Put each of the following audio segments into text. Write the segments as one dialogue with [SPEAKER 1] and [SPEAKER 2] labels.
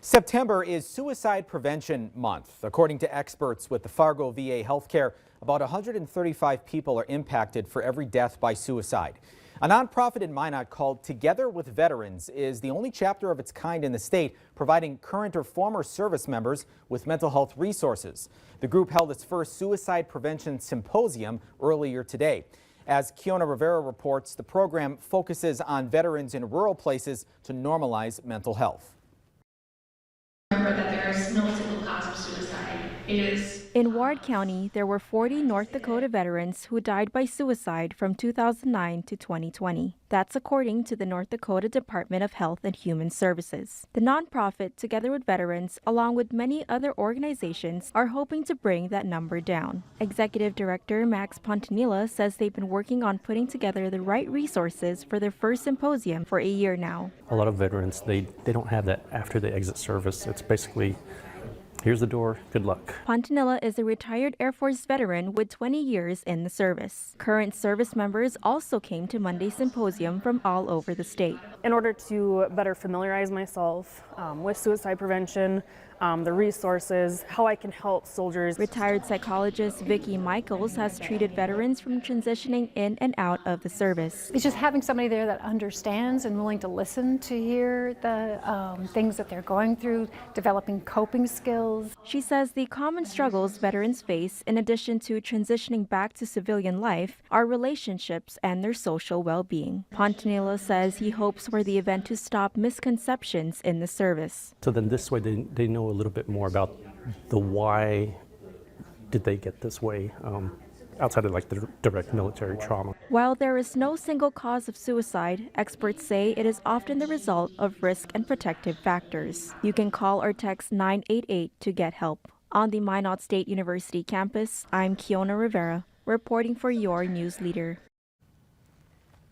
[SPEAKER 1] September is Suicide Prevention Month. According to experts with the Fargo VA Healthcare, about 135 people are impacted for every death by suicide. A nonprofit in Minot called Together with Veterans is the only chapter of its kind in the state, providing current or former service members with mental health resources. The group held its first suicide prevention symposium earlier today. As Kiona Rivera reports, the program focuses on veterans in rural places to normalize mental health.
[SPEAKER 2] Remember that there is no single cause of suicide. It is
[SPEAKER 3] in Ward County, there were 40 North Dakota veterans who died by suicide from 2009 to 2020. That's according to the North Dakota Department of Health and Human Services. The nonprofit, Together with Veterans, along with many other organizations, are hoping to bring that number down. Executive Director Max Pontanilla says they've been working on putting together the right resources for their first symposium for a year now.
[SPEAKER 4] A lot of veterans, they don't have that after they exit service. It's basically, here's the door, good luck.
[SPEAKER 3] Pontanilla is a retired Air Force veteran with 20 years in the service. Current service members also came to Monday's symposium from all over the state.
[SPEAKER 5] In order to better familiarize myself with suicide prevention, the resources, how I can help soldiers.
[SPEAKER 3] Retired psychologist Vicki Michaels has treated veterans from transitioning in and out of the service.
[SPEAKER 6] It's just having somebody there that understands and willing to listen to hear the things that they're going through, developing coping skills.
[SPEAKER 3] She says the common struggles veterans face, in addition to transitioning back to civilian life, are relationships and their social well-being. Pontanilla says he hopes for the event to stop misconceptions in the service.
[SPEAKER 4] So then this way they know a little bit more about the why did they get this way, outside of like the direct military trauma.
[SPEAKER 3] While there is no single cause of suicide, experts say it is often the result of risk and protective factors. You can call or text 988 to get help. On the Minot State University campus, I'm Kiona Rivera, reporting for your news leader.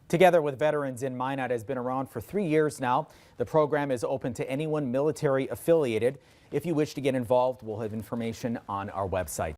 [SPEAKER 1] Together with Veterans in Minot has been around for 3 years now. The program is open to anyone military affiliated. If you wish to get involved, we'll have information on our website.